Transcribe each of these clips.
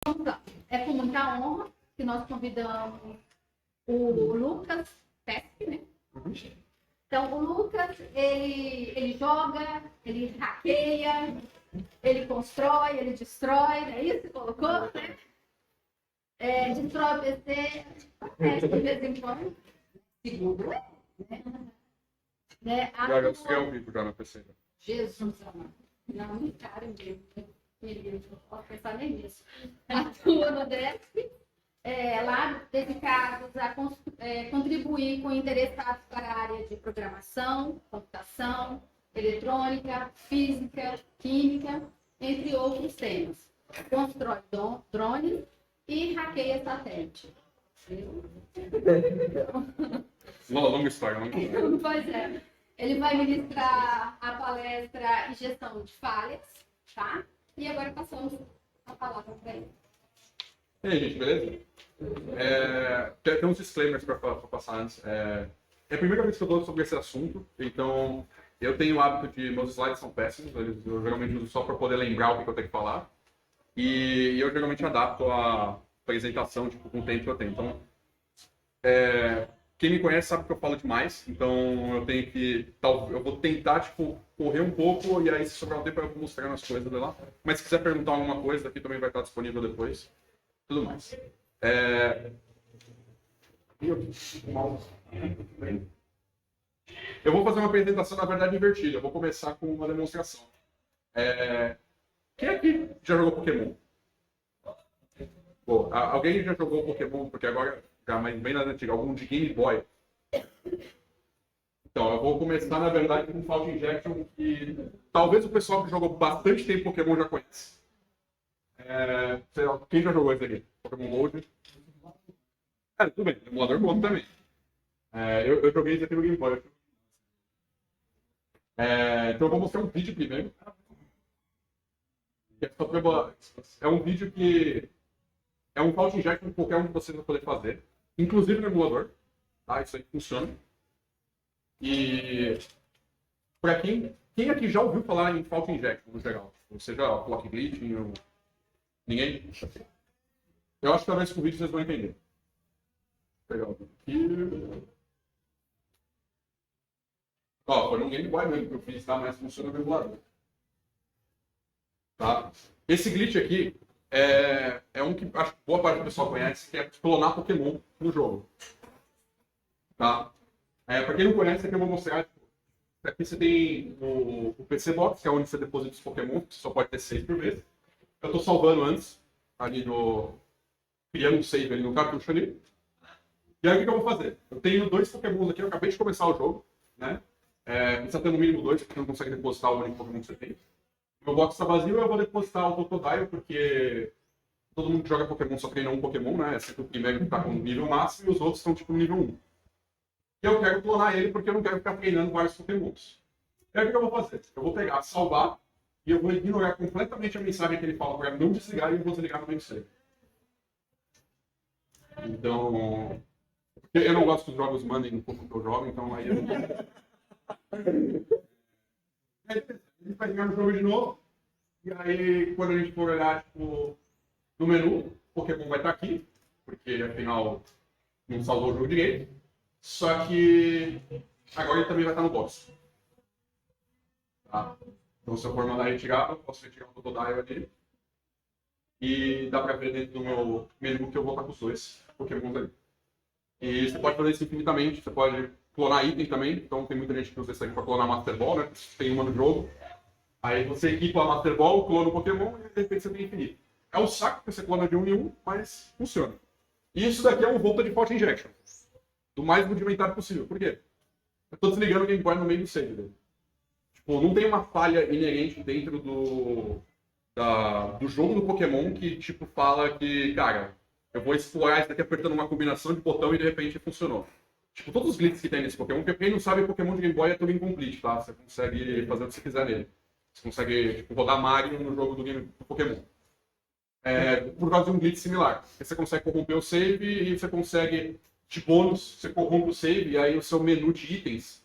Vamos lá. É com muita honra que nós convidamos o Lucas Pesce, né? Então, o Lucas, ele joga, ele hackeia, ele constrói, ele destrói, é isso que você colocou, né? Destrói o PC, de vez em quando. Segundo, né? Já consegui ao vivo já no PC. Jesus amado. Não, cara, mesmo. Não posso pensar nem nisso. Atua no DESP, lá dedicados a contribuir com interessados para a área de programação, computação, eletrônica, física, química, entre outros temas. Constrói drones e hackeia satélite. Longa história, Pois é. Ele vai ministrar a palestra em gestão de falhas, tá? E agora passamos a palavra para ele. E aí, gente, beleza? Tem uns disclaimers para passar antes. É a primeira vez que eu dou sobre esse assunto, então eu tenho o hábito de... Meus slides são péssimos, eu geralmente uso só para poder lembrar o que eu tenho que falar. E eu geralmente adapto a apresentação tipo, com o tempo que eu tenho. Então, quem me conhece sabe que eu falo demais, então eu tenho que... Eu vou tentar, tipo, correr um pouco e aí se sobrar um tempo eu vou mostrando as coisas lá. Mas se quiser perguntar alguma coisa, aqui também vai estar disponível depois. Tudo mais. Eu vou fazer uma apresentação, na verdade, invertida. Eu vou começar com uma demonstração. Quem aqui já jogou Pokémon? Bom, alguém já jogou Pokémon? Porque agora, já bem na antiga, algum de Game Boy. Então, eu vou começar, na verdade, com Fault Injection, que talvez o pessoal que jogou bastante tempo Pokémon já conhece. Sei lá, quem já jogou esse aqui? Pokémon Gold? Tudo bem, emulador bom também. Eu joguei esse aqui no Game Boy. Então eu vou mostrar um vídeo primeiro. É um vídeo que é um Fault Injection que qualquer um de vocês vai poder fazer. Inclusive no emulador. Tá? Isso aí funciona. E pra quem aqui já ouviu falar em Fault Injection no geral? Ou seja, Clock Glitching ou... Ninguém? Eu acho que talvez com o vídeo vocês vão entender. Legal. Foi no Game Boy mesmo que eu fiz, tá? Mas funciona no emulador. Tá? Esse glitch aqui é um que acho que boa parte do pessoal conhece, que é clonar Pokémon no jogo. Tá? Pra quem não conhece, aqui eu vou mostrar. Aqui você tem o PC Box, que é onde você deposita os Pokémon, que você só pode ter 6 por vez. Eu estou salvando antes, ali criando um save ali no cartucho ali. E aí o que eu vou fazer? Eu tenho 2 Pokémons aqui, eu acabei de começar o jogo, né? Precisa ter no mínimo 2, porque não consegue depositar o único Pokémon que você tem. Meu box está vazio, eu vou depositar o Totodile, porque todo mundo que joga Pokémon só treina um Pokémon, né? Exceto o primeiro que está com nível máximo e os outros estão tipo no nível 1. E eu quero clonar ele porque eu não quero ficar treinando vários Pokémons. E aí o que eu vou fazer? Eu vou pegar, salvar, e eu vou ignorar completamente a mensagem que ele fala para não desligar e eu vou desligar no meio save. Então, eu não gosto que os jogos mandem no pouco que eu jogo, então aí eu não... Aí a gente vai ligar no jogo de novo, e aí quando a gente for olhar tipo, no menu, o Pokémon vai estar aqui, porque afinal não salvou o jogo direito, só que agora ele também vai estar no box. Tá? Então se eu for mandar retirar, eu posso retirar o Totodile ali. E dá pra ver dentro do meu menu que eu vou estar com os 2 Pokémon ali. E você pode fazer isso infinitamente, você pode clonar item também, então tem muita gente que usa isso aqui para clonar Master Ball, né? Tem uma no jogo. Aí você equipa a Master Ball, clona o Pokémon e de repente você tem infinito. É um saco que você clona de 1 em 1, mas funciona. E isso daqui é um volta de Fault Injection. Do mais rudimentar possível. Por quê? Eu tô desligando o Game Boy no meio do save dele. Tipo, não tem uma falha inerente dentro do jogo do Pokémon que, tipo, fala que, cara, eu vou explorar isso daqui apertando uma combinação de botão e de repente funcionou. Tipo, todos os glitches que tem nesse Pokémon, porque quem não sabe, Pokémon de Game Boy é tudo incomplete, tá? Você consegue fazer o que você quiser nele. Você consegue, tipo, rodar Mario no jogo do Pokémon. Por causa de um glitch similar. Você consegue corromper o save e você consegue, de bônus, você corrompe o save e aí o seu menu de itens,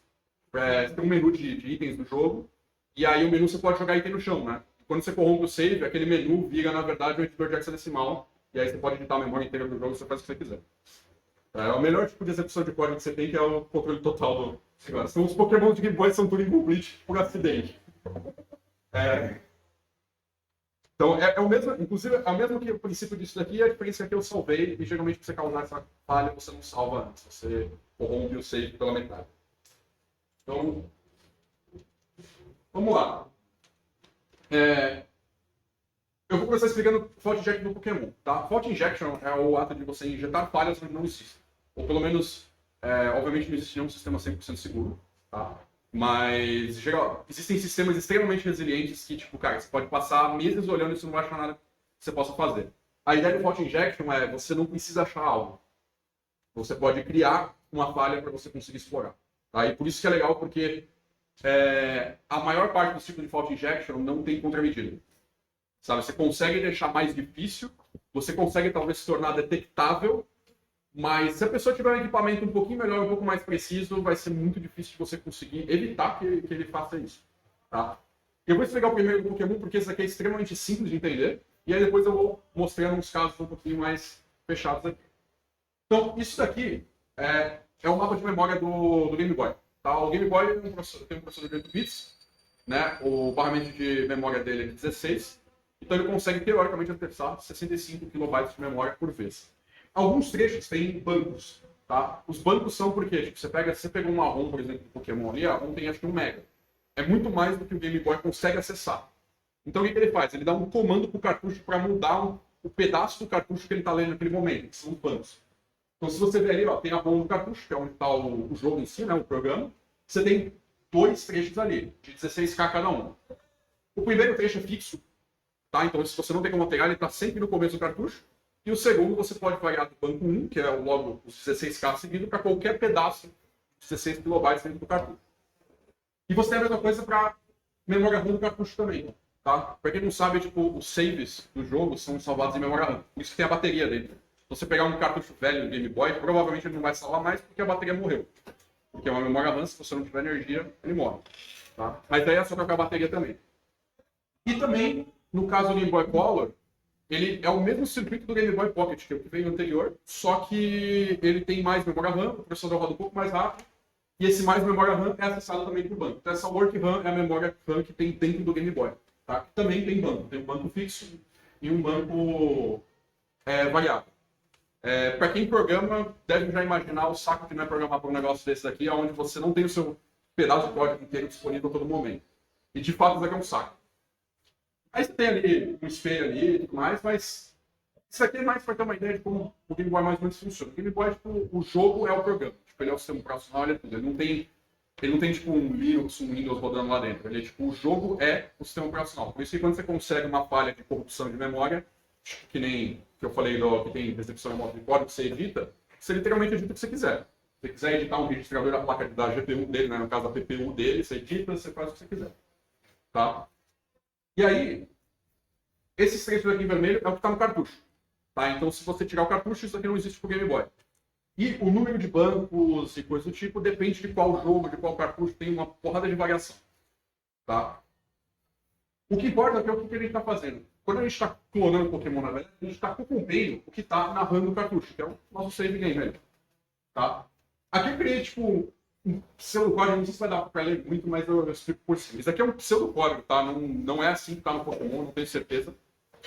você tem um menu de itens do jogo, e aí o menu você pode jogar item no chão, né? quando você corrompe o save, aquele menu vira, na verdade, um editor de hexadecimal, e aí você pode editar a memória inteira do jogo e você faz o que você quiser. É o melhor tipo de execução de código que você tem, que é o controle total do negócio. Então, os Pokémon de Game Boy são tudo incomplete por acidente. Então, é o mesmo, inclusive, é o mesmo que o princípio disso daqui, a diferença é que eu salvei, e geralmente para você causar essa falha, você não salva antes, você corrompe o save pela metade. Então, vamos lá. Eu vou começar explicando fault injection no Pokémon, tá? Fault injection é o ato de você injetar falhas onde não existem. Ou pelo menos, obviamente não existe nenhum sistema 100% seguro, tá? Mas, geral, existem sistemas extremamente resilientes que, tipo, cara, você pode passar meses olhando e você não vai achar nada que você possa fazer. A ideia do fault injection é você não precisa achar algo. Você pode criar uma falha para você conseguir explorar. Tá? E por isso que é legal, porque a maior parte do ciclo de fault injection não tem contramedida. Sabe? Você consegue deixar mais difícil, você consegue talvez se tornar detectável, mas se a pessoa tiver um equipamento um pouquinho melhor, um pouco mais preciso, vai ser muito difícil de você conseguir evitar que ele faça isso. Tá? Eu vou explicar o primeiro do Pokémon, porque esse aqui é extremamente simples de entender, e aí depois eu vou mostrando uns casos um pouquinho mais fechados aqui. Então, isso daqui é o mapa de memória do Game Boy. Tá? O Game Boy tem um processador de 8 bits, né? O barramento de memória dele é de 16, então ele consegue, teoricamente, acessar 65 KB de memória por vez. Alguns trechos têm bancos, tá? Os bancos são porque, tipo, você pega uma ROM, por exemplo, do Pokémon ali, a ROM tem acho que 1 MB. É muito mais do que o Game Boy consegue acessar. Então o que ele faz? Ele dá um comando pro cartucho para mudar o pedaço do cartucho que ele está lendo naquele momento, que são os bancos. Então se você ver ali, ó, tem a ROM do cartucho, que é onde está o jogo em si, né, o programa. Você tem 2 trechos ali, de 16K cada um. O primeiro trecho é fixo, tá? Então se você não tem como alterar, ele está sempre no começo do cartucho. E o segundo você pode variar do banco 1, que é logo os 16K seguido, para qualquer pedaço de 16 KB dentro do cartucho. E você tem a mesma coisa para memória RAM do cartucho também. Tá? Para quem não sabe, tipo, os saves do jogo são salvados em memória RAM. Por isso que tem a bateria dentro. Se você pegar um cartucho velho do Game Boy, provavelmente ele não vai salvar mais porque a bateria morreu. Porque é uma memória RAM, se você não tiver energia, ele morre. Tá? Mas daí é só trocar a bateria também. E também, no caso do Game Boy Color, ele é o mesmo circuito do Game Boy Pocket, que é o que veio anterior, só que ele tem mais memória RAM, o processador roda um pouco mais rápido, e esse mais memória RAM é acessado também por banco. Então essa Work RAM é a memória RAM que tem dentro do Game Boy. Tá? Também tem banco. Tem um banco fixo e um banco variável. Para quem programa, deve já imaginar o saco que não é programar para um negócio desse aqui, onde você não tem o seu pedaço de código inteiro disponível a todo momento. E de fato isso aqui é um saco. Aí você tem ali um espelho ali e tudo mais, mas isso aqui é mais para ter uma ideia de como o Game Boy mais ou menos funciona. O Game Boy, tipo, o jogo é o programa. Tipo, ele é o sistema operacional, ele é tudo. Ele não tem tipo um Linux, um Windows rodando lá dentro. Ele é tipo, o jogo é o sistema operacional. Por isso que quando você consegue uma falha de corrupção de memória, que nem que eu falei que tem execução remota de código que você edita, você literalmente edita o que você quiser. Se você quiser editar um registrador da placa da GPU dele, né, no caso da PPU dele, você edita, você faz o que você quiser. Tá? E aí, esses trechos aqui em vermelho é o que está no cartucho. Tá? Então, se você tirar o cartucho, isso aqui não existe para o Game Boy. E o número de bancos e coisa do tipo depende de qual jogo, de qual cartucho, tem uma porrada de variação. Tá? O que importa é o que a gente está fazendo. Quando a gente está clonando Pokémon, na verdade, a gente está corrompendo o que está na RAM do cartucho, que é o nosso save game ali. Tá? Aqui eu criei, tipo, um pseudocódigo, não sei se vai dar para ler muito, mas eu explico por cima. Isso aqui é um pseudocódigo, tá? Não é assim que está no Pokémon, não tenho certeza.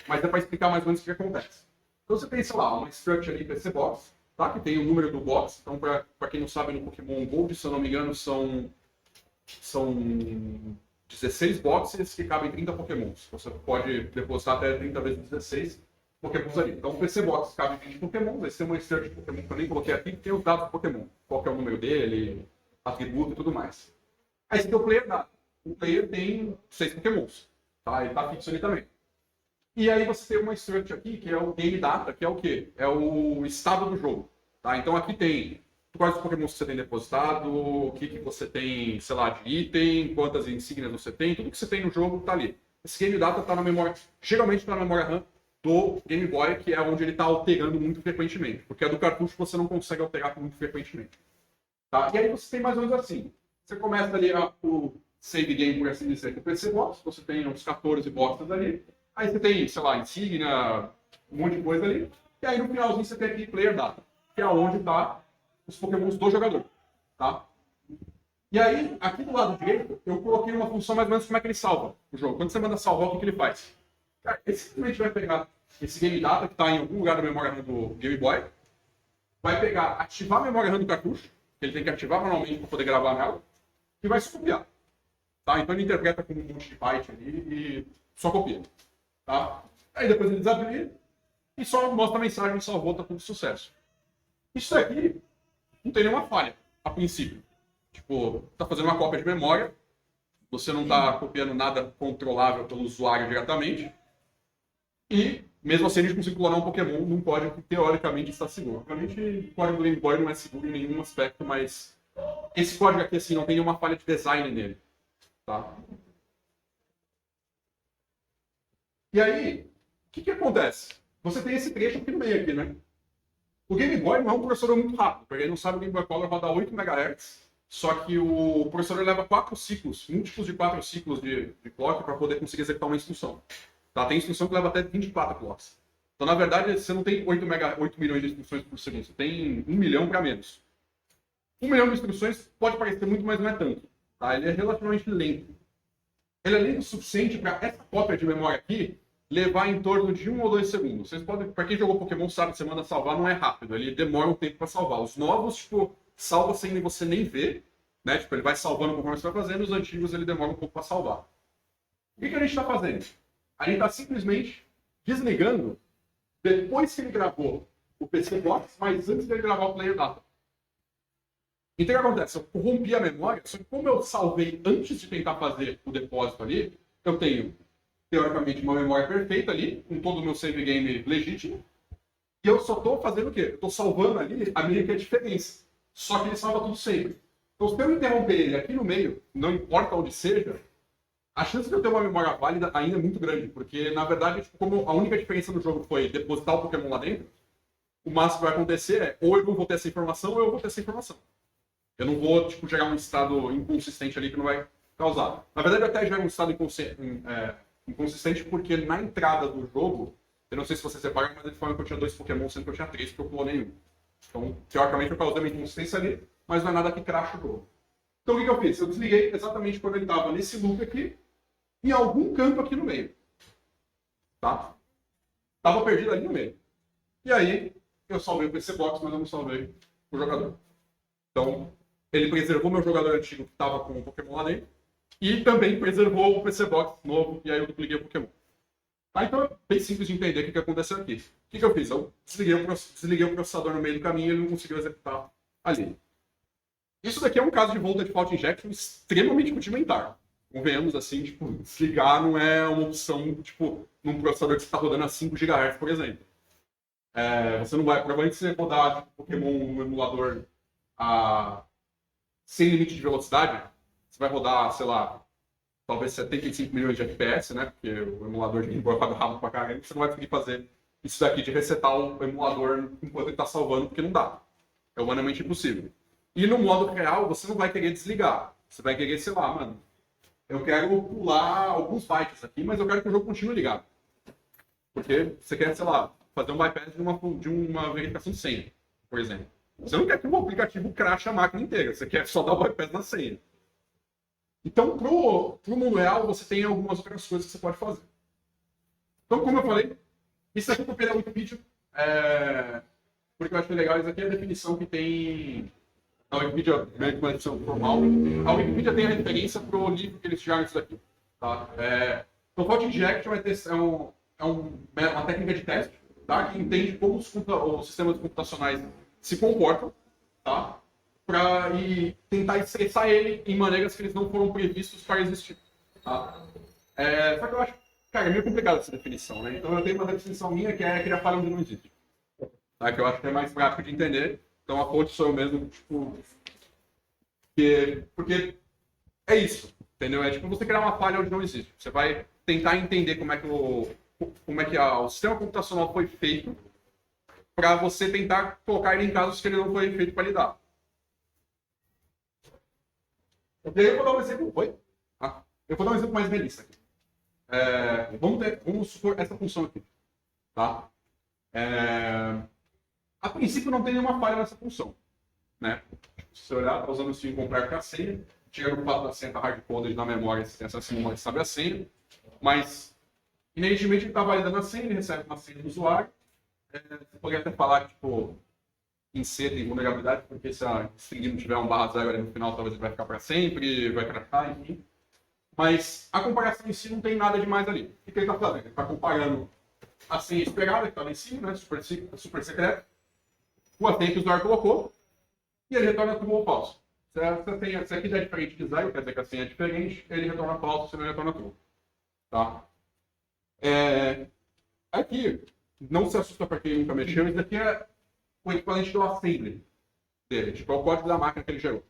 Mas é para explicar mais ou menos o que acontece. Então você tem, sei lá, uma structure ali, PC Box, tá? Que tem o número do box. Então, para quem não sabe, no Pokémon Gold, se eu não me engano, são 16 boxes que cabem 30 Pokémons. Você pode depositar até 30 vezes 16 Pokémons ali. Então, o PC Box cabe 20 Pokémons, aí você tem uma structure de Pokémon que eu nem coloquei aqui, que tem os dados do Pokémon. Qual que é o número dele, atributo e tudo mais. Aí você tem o Player Data. O Player tem 6 Pokémons. Tá? Ele tá fixo ali também. E aí você tem uma structure aqui, que é o Game Data, que é o quê? É o estado do jogo. Tá? Então aqui tem quais os Pokémon que você tem depositado, o que você tem, sei lá, de item, quantas insígnias você tem, tudo que você tem no jogo está ali. Esse Game Data está na memória, geralmente está na memória RAM do Game Boy, que é onde ele está alterando muito frequentemente. Porque a do cartucho você não consegue alterar muito frequentemente. Tá? E aí você tem mais ou menos assim. Você começa ali save game, por assim dizer, com o PC Box, você tem uns 14 boxes ali, aí você tem, sei lá, insígnia, um monte de coisa ali, e aí no finalzinho você tem aqui Player Data, que é onde tá os pokémons do jogador, tá? E aí, aqui do lado direito, eu coloquei uma função mais ou menos como é que ele salva o jogo. Quando você manda salvar, o que ele faz? Cara, ele simplesmente vai pegar esse Game Data, que está em algum lugar da memória RAM do Game Boy, vai pegar, ativar a memória RAM do cartucho, que ele tem que ativar manualmente para poder gravar nela, e vai só copiar. Tá? Então ele interpreta como um monte de byte ali e só copia. Tá? Aí depois ele desabilita e só mostra a mensagem salvou, tá tudo sucesso. Isso aqui não tem nenhuma falha, a princípio. Tipo, tá fazendo uma cópia de memória, você não tá copiando nada controlável pelo usuário diretamente, e mesmo assim a gente consegue clonar um Pokémon num código que teoricamente está seguro. Obviamente o código do Game Boy não é seguro em nenhum aspecto, mas esse código aqui assim não tem nenhuma falha de design nele. Tá? E aí, o que acontece? Você tem esse trecho aqui no meio, aqui, né? O Game Boy não é um processador muito rápido. Para quem não sabe, o Game Boy Color roda 8 MHz, só que o processador leva 4 ciclos, múltiplos de 4 ciclos de clock para poder conseguir executar uma instrução. Tá? Tem instrução que leva até 24 clocks. Então, na verdade, você não tem 8 milhões de instruções por segundo, você tem 1 milhão para menos. 1 milhão de instruções pode parecer muito, mas não é tanto. Tá? Ele é relativamente lento. Ele é lento o suficiente para essa cópia de memória aqui levar em torno de 1 ou 2 segundos. Vocês podem, para quem jogou Pokémon sabe, você manda salvar, não é rápido, ele demora um tempo para salvar. Os novos, tipo, salva sem você nem ver, né? Tipo, ele vai salvando conforme você vai fazendo, os antigos ele demora um pouco para salvar. O que a gente está fazendo? A gente está simplesmente desligando depois que ele gravou o PC Box, mas antes dele gravar o Player Data. Então o que acontece? Eu corrompi a memória, só que como eu salvei antes de tentar fazer o depósito ali, eu tenho, teoricamente, uma memória perfeita ali, com todo o meu save game legítimo, e eu só estou fazendo o quê? Eu estou salvando ali a minha que é a diferença. Só que ele salva tudo sempre. Então se eu interromper ele aqui no meio, não importa onde seja, a chance de eu ter uma memória válida ainda é muito grande, porque na verdade, tipo, como a única diferença do jogo foi depositar o Pokémon lá dentro, o máximo que vai acontecer é ou eu não vou ter essa informação ou eu vou ter essa informação. Eu não vou, tipo, gerar um estado inconsistente ali que não vai causar. Na verdade, eu até gero um estado inconsistente porque na entrada do jogo, eu não sei se vocês reparam, mas ele falou que eu tinha 2 Pokémon, sendo que eu tinha 3, porque eu clonei um. Então, teoricamente, eu causei uma inconsistência ali, mas não é nada que cracha o jogo. Então, o que eu fiz? Eu desliguei exatamente quando ele estava nesse loop aqui, em algum campo aqui no meio. Tá? Tava perdido ali no meio. E aí, eu salvei o PC Box, mas eu não salvei o jogador. Então, ele preservou meu jogador antigo que estava com o Pokémon lá dentro. E também preservou o PC Box novo. E aí eu dupliquei o Pokémon. Tá? Então é bem simples de entender o que aconteceu aqui. O que eu fiz? Eu desliguei o processador no meio do caminho e ele não conseguiu executar ali. Isso daqui é um caso de Voltage Fault Injection extremamente rudimentar. Convenhamos assim, tipo, desligar não é uma opção, tipo, num processador que está rodando a 5 GHz, por exemplo. Você não vai, provavelmente você rodar tipo, Pokémon no emulador sem limite de velocidade, você vai rodar, sei lá, talvez 75 milhões de FPS, né? Porque o emulador de Game Boy roda rápido pra caramba, você não vai conseguir fazer isso daqui de resetar o emulador enquanto ele está salvando, porque não dá. É humanamente impossível. E no modo real, você não vai querer desligar. Você vai querer, sei lá, mano, eu quero pular alguns bytes aqui, mas eu quero que o jogo continue ligado. Porque você quer, sei lá, fazer um bypass de uma verificação de senha, por exemplo. Você não quer que o aplicativo crache a máquina inteira, você quer só dar o bypass na senha. Então, pro mundo real, você tem algumas outras coisas que você pode fazer. Então, como eu falei, isso aqui eu copiei da Wikipedia, porque eu acho legal, isso aqui é a definição que tem na Wikipedia, mesmo uma edição formal. A Wikipedia tem a referência pro livro que eles tiraram isso daqui. Tá? Então, Fault Injection é uma técnica de teste, tá? Que entende como os sistemas computacionais se comportam, tá? E tentar estressar ele em maneiras que eles não foram previstos para existir. Tá? Só que eu acho, cara, é meio complicado essa definição, né? Então eu tenho uma definição minha que é criar falha onde não existe. Tá? Que eu acho que é mais prático de entender. Então a fonte sou eu mesmo, tipo... Porque é isso, entendeu? É tipo você criar uma falha onde não existe. Você vai tentar entender como é que o sistema computacional foi feito para você tentar colocar ele em casos que ele não foi feito para lidar. E aí eu vou dar um exemplo. Oi? Eu vou dar um exemplo mais realista aqui. Vamos supor essa função aqui. Tá? A princípio não tem nenhuma falha nessa função. Né? Se você olhar, está usando o string comprar para a senha. Chega no fato da senha tá hardcoded na memória, se tem acesso à memória, sabe a senha. Mas, inerentemente, ele está validando a senha, ele recebe uma senha do usuário. Você poderia até falar que, tipo, em C tem vulnerabilidade, porque se a string não tiver um /0 ali no final, talvez ele vai ficar para sempre, vai crashar, enfim. Mas a comparação em si não tem nada demais ali. O que ele está fazendo? Ele está comparando a senha esperada, que está lá em cima, né, super secreta, com a senha que o usuário colocou, e ele retorna true ou falso. Se aqui der diferente de 0, quer dizer que a senha é diferente, ele retorna falso, senão ele retorna true. Tá? Aqui, não se assusta para quem nunca mexeu, isso daqui é o equivalente do assembly dele, tipo, é o código da máquina que ele gerou.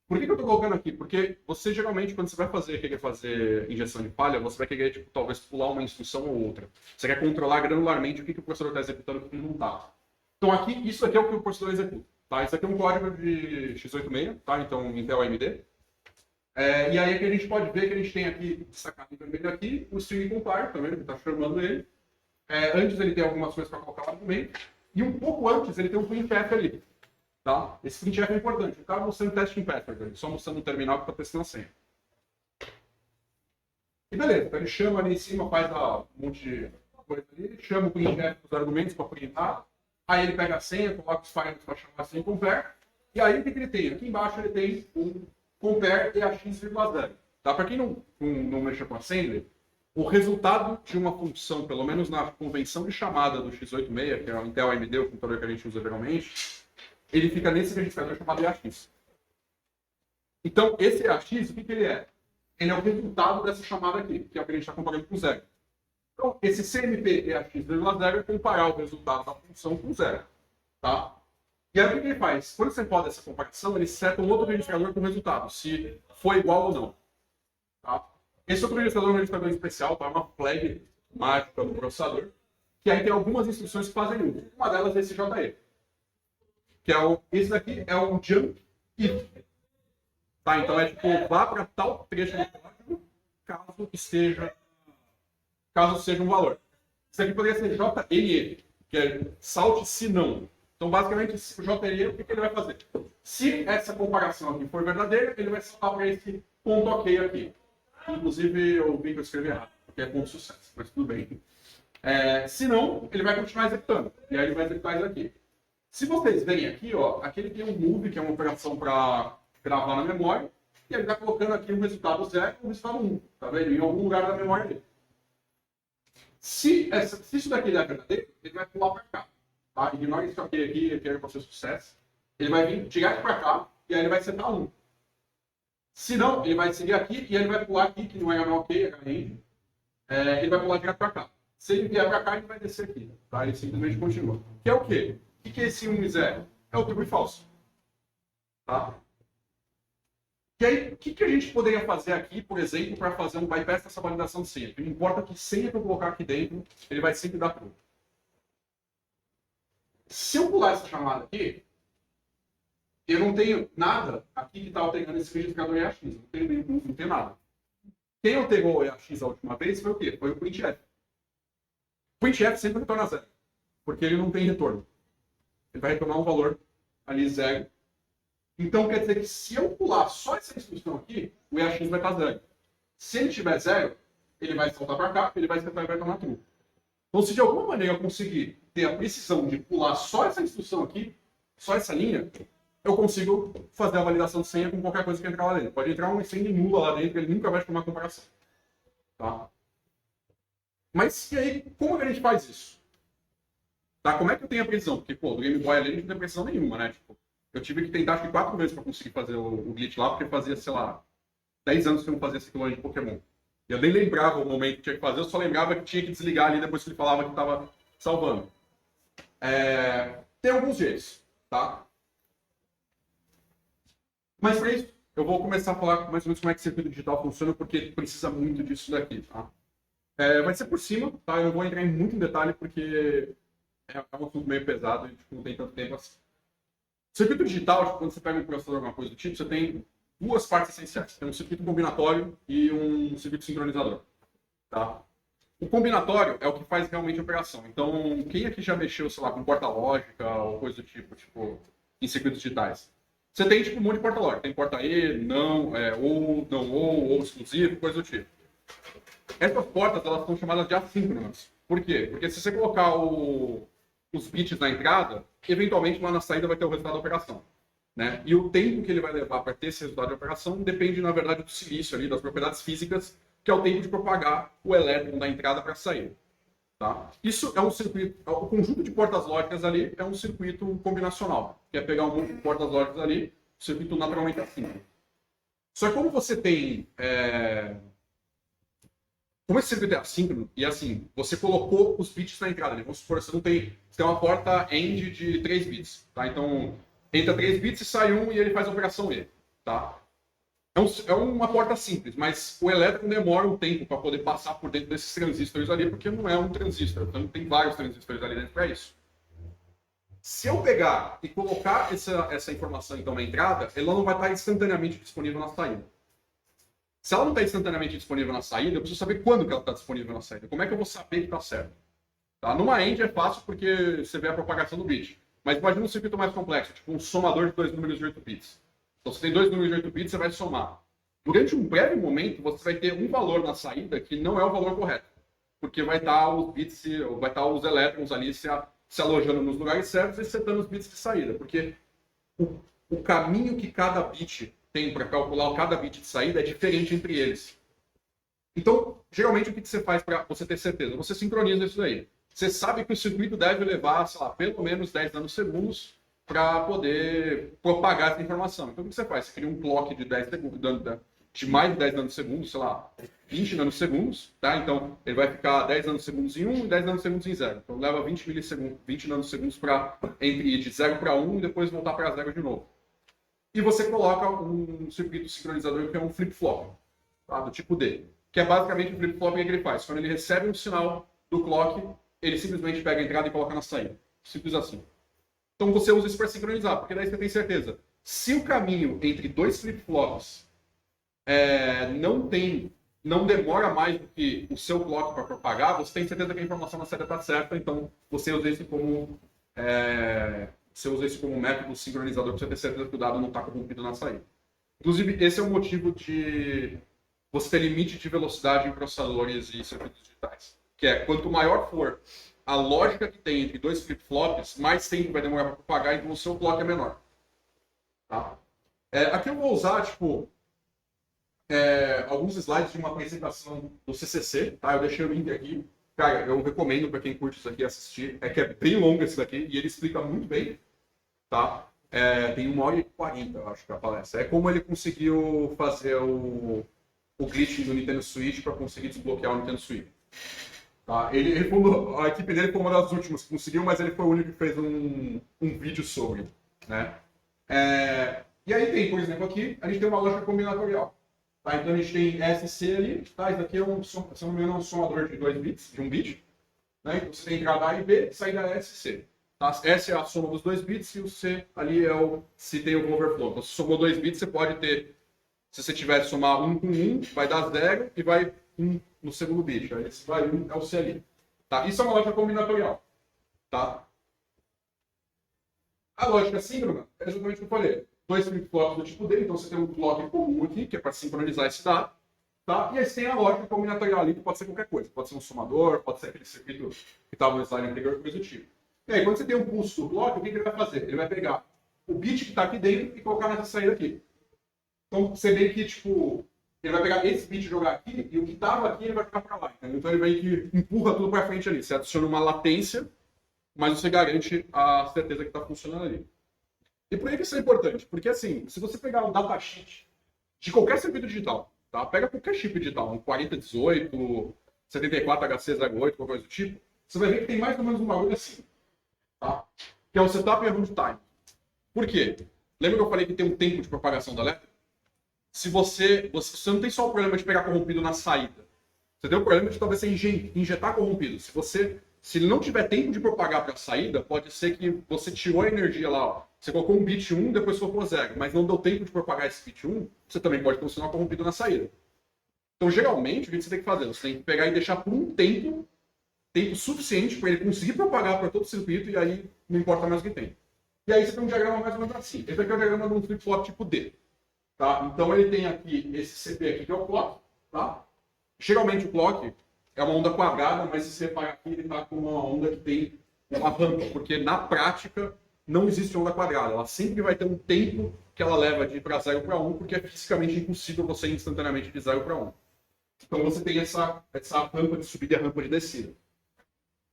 Por que eu estou colocando aqui? Porque você geralmente, quando você vai querer fazer injeção de falha, você vai querer, tipo, talvez pular uma instrução ou outra. Você quer controlar granularmente o que o processador está executando e o que não está. Então aqui, isso aqui é o que o processador executa. Tá? Isso aqui é um código de x86, tá? Então Intel AMD. E aí que a gente pode ver que a gente tem aqui, destacado em vermelho aqui, o string compare, tá vendo? Ele está chamando ele. Antes ele tem algumas coisas para colocar lá no meio. E um pouco antes ele tem um printf ali. Tá? Esse printf é importante. O cara mostrando testing pattern, ele só mostrando um terminal que está testando a senha. E beleza, então ele chama ali em cima, faz um monte de coisa ali, chama o printf dos argumentos para printar, aí ele pega a senha, coloca os parâmetros para chamar a senha compare, e aí o que ele tem? Aqui embaixo ele tem um compare EAX,0. Tá? Para quem não mexeu com assembly, o resultado de uma função, pelo menos na convenção de chamada do x86, que é o Intel AMD, o computador que a gente usa geralmente, ele fica nesse registrador chamado EAX. Então, esse EAX, o que ele é? Ele é o resultado dessa chamada aqui, que é o que a gente está comparando com zero. Então, esse CMP EAX,0 é comparar o resultado da função com zero. Tá? E aí, o que ele faz? Quando você roda essa comparação, ele seta um outro registrador com o resultado, se for igual ou não. Tá? Esse outro registrador é um registrador especial, tá? Uma flag mágica do processador, que aí tem algumas instruções que fazem uso. Uma delas é esse JE. Que esse daqui é um jump if. Tá? Então é tipo, vá para tal trecho do código caso seja um valor. Isso aqui poderia ser JEE, que é salte se não. Então basicamente o JEE, o que ele vai fazer? Se essa comparação aqui for verdadeira, ele vai saltar para esse ponto ok aqui. Inclusive eu vi que eu escrevi errado, porque é ponto sucesso, mas tudo bem. Se não, ele vai continuar executando. E aí ele vai executar isso aqui. Se vocês verem aqui, ó, aqui ele tem um move, que é uma operação para gravar na memória, e ele está colocando aqui o resultado 0 e o resultado 1, tá vendo? Em algum lugar da memória dele. Se isso daqui é verdadeiro, ele vai pular para cá. Tá? Ignora isso aqui era para ser sucesso. Ele vai vir direto para cá, e aí ele vai setar 1. Se não, ele vai seguir aqui, e ele vai pular aqui, que não é HMLK, é HM. Ele vai pular direto para cá. Se ele vier para cá, ele vai descer aqui. Tá? Ele simplesmente continua. Que é o quê? O que é esse 1 e 0? É o true e falso. Tá? E aí, o que a gente poderia fazer aqui, por exemplo, para fazer um bypass dessa validação de senha? Não importa que senha que eu colocar aqui dentro, ele vai sempre dar true. Se eu pular essa chamada aqui, eu não tenho nada aqui que está alterando esse verificador EAX. Não tenho nada. Quem alterou o EAX a última vez foi o quê? Foi o printf. O printf sempre retorna 0, porque ele não tem retorno. Ele vai retornar um valor ali 0. Então quer dizer que se eu pular só essa instrução aqui, o EAX vai estar 0. Se ele tiver 0, ele vai saltar para cá, ele vai setar e vai retornar true. Então se de alguma maneira eu conseguir ter a precisão de pular só essa instrução aqui, só essa linha, eu consigo fazer a validação de senha com qualquer coisa que entrar lá dentro. Pode entrar uma senha nula lá dentro, ele nunca vai chamar comparação. Tá? Mas e aí, como que a gente faz isso? Tá? Como é que eu tenho a precisão? Porque, pô, do Game Boy ali não tem precisão nenhuma, né? Tipo, eu tive que tentar, acho que 4 vezes para conseguir fazer o glitch lá, porque fazia, sei lá, 10 anos que eu não fazia ciclo de Pokémon. E eu nem lembrava o momento que tinha que fazer, eu só lembrava que tinha que desligar ali depois que ele falava que estava salvando. Tem alguns jeitos, tá? Mas para isso, eu vou começar a falar mais ou menos como é que o circuito digital funciona, porque precisa muito disso daqui, tá? Vai ser por cima, tá? Eu não vou entrar em muito em detalhe, porque é um assunto meio pesado e tipo, não tem tanto tempo assim. Circuito digital, quando você pega um processador ou alguma coisa do tipo, você tem duas partes essenciais. Tem um circuito combinatório e um circuito sincronizador. Tá? O combinatório é o que faz realmente a operação. Então, quem aqui já mexeu, sei lá, com porta lógica ou coisa do tipo, em circuitos digitais? Você tem, tipo, um monte de porta lógica. Tem porta E, não, ou exclusivo, coisa do tipo. Essas portas, elas são chamadas de assíncronas. Por quê? Porque se você colocar os bits na entrada, eventualmente lá na saída vai ter o resultado da operação. Né? E o tempo que ele vai levar para ter esse resultado de operação depende, na verdade, do silício ali, das propriedades físicas, que é o tempo de propagar o elétron da entrada para a saída. Tá? Isso é um circuito, o conjunto de portas lógicas ali é um circuito combinacional, que é pegar um monte de portas lógicas ali, circuito naturalmente assíncrono. Só que como você tem... Como esse circuito é assíncrono, e assim, você colocou os bits na entrada, né? Vamos supor, você tem uma porta AND de 3 bits, tá? Então, entra 3 bits e sai um e ele faz a operação E, tá? É uma porta simples, mas o elétron demora um tempo para poder passar por dentro desses transistores ali, porque não é um transistor, então tem vários transistores ali dentro para isso. Se eu pegar e colocar essa informação então na entrada, ela não vai estar instantaneamente disponível na saída. Se ela não está instantaneamente disponível na saída, eu preciso saber quando que ela está disponível na saída. Como é que eu vou saber que está certo? Tá? Numa AND é fácil porque você vê a propagação do bit. Mas imagina um circuito mais complexo, tipo um somador de 2 números de 8 bits. Então, se tem 2 números de 8 bits, você vai somar. Durante um breve momento, você vai ter um valor na saída que não é o valor correto. Porque vai estar os bits, vai estar os elétrons ali se alojando nos lugares certos e setando os bits de saída. Porque o caminho que cada bit tem para calcular cada bit de saída é diferente entre eles. Então, geralmente, o que você faz para você ter certeza? Você sincroniza isso daí. Você sabe que o circuito deve levar, sei lá, pelo menos 10 nanosegundos para poder propagar essa informação. Então, o que você faz? Você cria um clock de 10 segundos, de mais de 10 nanosegundos, sei lá, 20 nanosegundos, tá? Então, ele vai ficar 10 nanosegundos em 1 e 10 nanosegundos em 0. Então, leva 20 nanosegundos para ir de 0 para 1 e depois voltar para 0 de novo. E você coloca um circuito sincronizador que é um flip-flop, tá? Do tipo D. Que é basicamente o flip-flop que ele faz. Quando ele recebe um sinal do clock, ele simplesmente pega a entrada e coloca na saída. Simples assim. Então você usa isso para sincronizar, porque daí você tem certeza. Se o caminho entre dois flip-flops não demora mais do que o seu clock para propagar, você tem certeza que a informação na saída está certa, então você usa isso como método sincronizador para você ter certeza que o dado não está corrompido na saída. Inclusive, esse é o motivo de você ter limite de velocidade em processadores e circuitos digitais. Que é, quanto maior for a lógica que tem entre dois flip-flops, mais tempo vai demorar para propagar, então o seu clock é menor. Tá? Aqui eu vou usar, alguns slides de uma apresentação do CCC, tá? Eu deixei o link aqui. Cara, eu recomendo para quem curte isso aqui assistir. Que é bem longo esse daqui e ele explica muito bem, tá? Tem 1h40, eu acho, que a palestra. É como ele conseguiu fazer o glitch do Nintendo Switch para conseguir desbloquear o Nintendo Switch. Tá? A equipe dele foi uma das últimas que conseguiu, mas ele foi o único que fez um vídeo sobre, né? E aí tem, por exemplo, aqui, a gente tem uma lógica combinatorial. Tá? Então a gente tem SC ali, tá? Isso daqui se não me engano, é um somador de 2 bits, de 1 bit. Né? Então você tem entrada A e B, saída SC. Tá? S é a soma dos 2 bits e o C ali se tem o overflow. Então se somou 2 bits, você pode ter, se você tiver que somar 1 com 1, vai dar 0 e vai 1 no segundo bit. Aí esse vai 1 é o C ali. Tá? Isso é uma lógica combinatorial. Tá? A lógica síncrona é exatamente o que eu falei. 2 flip-flops do tipo D, então você tem um clock comum aqui, que é para sincronizar esse dado. Tá? E aí você tem a lógica combinatorial ali, que pode ser qualquer coisa. Pode ser um somador, pode ser aquele circuito que estava no slide anterior, coisa do tipo. E aí, quando você tem um pulso do bloco, o que ele vai fazer? Ele vai pegar o bit que está aqui dentro e colocar nessa saída aqui. Então, você vê que, ele vai pegar esse bit e jogar aqui, e o que estava aqui, ele vai ficar para lá. Entendeu? Então, ele vai que empurra tudo para frente ali. Você adiciona uma latência, mas você garante a certeza que está funcionando ali. E por que isso é importante? Porque, assim, se você pegar um datasheet de qualquer circuito digital, tá? Pega qualquer chip digital, um 4018, 74HC08, qualquer coisa do tipo, você vai ver que tem mais ou menos um bagulho assim, tá? Que é o setup e runtime. Por quê? Lembra que eu falei que tem um tempo de propagação da letra? Se você não tem só o problema de pegar corrompido na saída, você tem o problema de talvez você injetar corrompido. Se ele não tiver tempo de propagar para a saída, pode ser que você tirou a energia lá, ó. Você colocou um bit 1, depois colocou 0, mas não deu tempo de propagar esse bit 1, você também pode ter um sinal corrompido na saída. Então, geralmente, o que você tem que fazer? Você tem que pegar e deixar por um tempo suficiente para ele conseguir propagar para todo o circuito e aí não importa mais o que tem. E aí você tem um diagrama mais ou menos assim. Esse aqui é o diagrama de um flip-flop tipo D. Tá? Então ele tem aqui esse CP aqui que é o clock. Tá? Geralmente o clock é uma onda quadrada, mas se você reparar aqui ele está com uma onda que tem uma rampa, porque na prática não existe onda quadrada. Ela sempre vai ter um tempo que ela leva de ir para 0 para 1, porque é fisicamente impossível você ir instantaneamente de 0 para 1. Então você tem essa rampa de subida e a rampa de descida.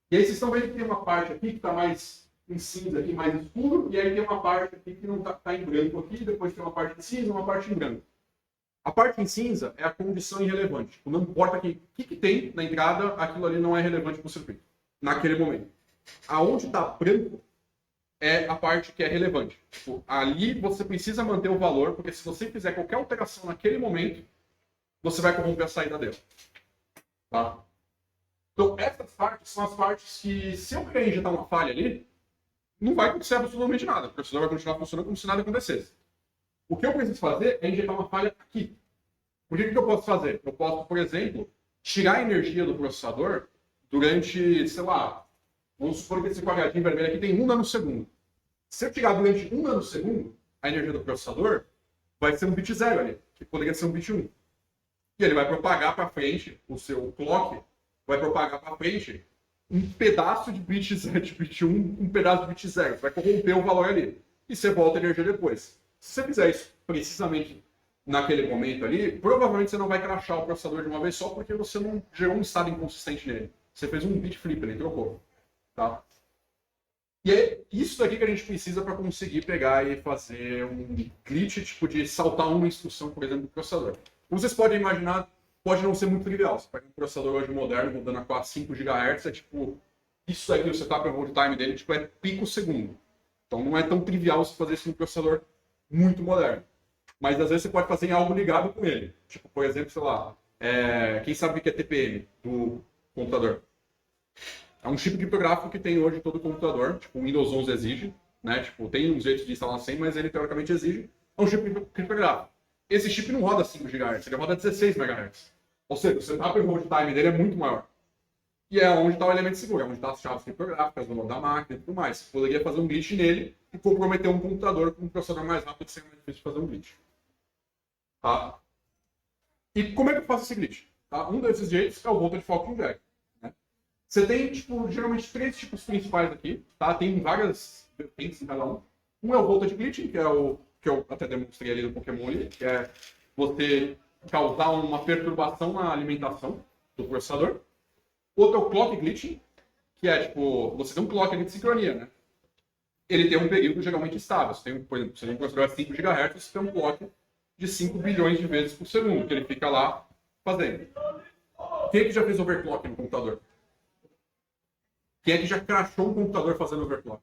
E aí vocês estão vendo que tem uma parte aqui que está mais em cinza, aqui mais escuro, e aí tem uma parte aqui que não está em branco aqui, depois tem uma parte de cinza e uma parte em branco. A parte em cinza é a condição irrelevante. Tipo, não importa o que tem na entrada, aquilo ali não é relevante para o circuito, naquele momento. Aonde está branco é a parte que é relevante. Tipo, ali você precisa manter o valor, porque se você fizer qualquer alteração naquele momento, você vai corromper a saída dele. Tá? Então, essas partes são as partes que, se eu querer injetar uma falha ali, não vai acontecer absolutamente nada. O processador vai continuar funcionando como se nada acontecesse. O que eu preciso fazer é injetar uma falha aqui. Por que eu posso fazer? Eu posso, por exemplo, tirar a energia do processador durante, sei lá, vamos supor que esse quadradinho vermelho aqui tem 1 nanosegundo. Se eu tirar durante 1 nanosegundo a energia do processador, vai ser um bit 0 ali, que poderia ser um bit 1. E ele vai propagar para frente, o seu clock vai propagar para frente um pedaço de bit 0, de bit 1, um pedaço de bit 0. Você vai corromper o valor ali. E você volta a energia depois. Se você fizer isso precisamente naquele momento ali, provavelmente você não vai crashar o processador de uma vez só porque você não gerou um estado inconsistente nele. Você fez um bit flip, ele trocou. Tá? E é isso daqui que a gente precisa para conseguir pegar e fazer um glitch, tipo de saltar uma instrução, por exemplo, do processador. Como vocês podem imaginar, pode não ser muito trivial. Você pega um processador hoje moderno, rodando a 4, 5 GHz, é tipo, isso daqui, o setup e hold time dele, tipo, é pico segundo. Então não é tão trivial você fazer isso num processador muito moderno. Mas às vezes você pode fazer em algo ligado com ele. Tipo, por exemplo, sei lá, quem sabe o que é TPM do computador? É um chip criptográfico que tem hoje todo computador, tipo, o Windows 11 exige, né? Tipo, tem um jeito de instalar sem, mas ele teoricamente exige. É um chip criptográfico. Esse chip não roda 5 GHz, ele roda 16 MHz. Ou seja, o setup e hold time dele é muito maior. E é onde está o elemento seguro, é onde está as chaves criptográficas, o nome da máquina e tudo mais. Você poderia fazer um glitch nele e comprometer um computador com um processador mais rápido e ser mais difícil de fazer um glitch. Tá? E como é que eu faço esse glitch? Tá? Um desses jeitos é o voltage fault inject. Né? Você tem, tipo, geralmente 3 tipos principais aqui. Tá? Tem várias vertentes em cada um. Um é o voltage glitching, que é o que eu até demonstrei ali no Pokémon, que é você causar uma perturbação na alimentação do processador. Outro é o clock glitching, que é tipo, você tem um clock ali de sincronia, né? Ele tem um período geralmente estável. Você tem, por exemplo, você tem um processador a 5 GHz, você tem um clock de 5 bilhões de vezes por segundo, que ele fica lá fazendo. Quem é que já fez overclock no computador? Quem é que já crashou um computador fazendo overclock?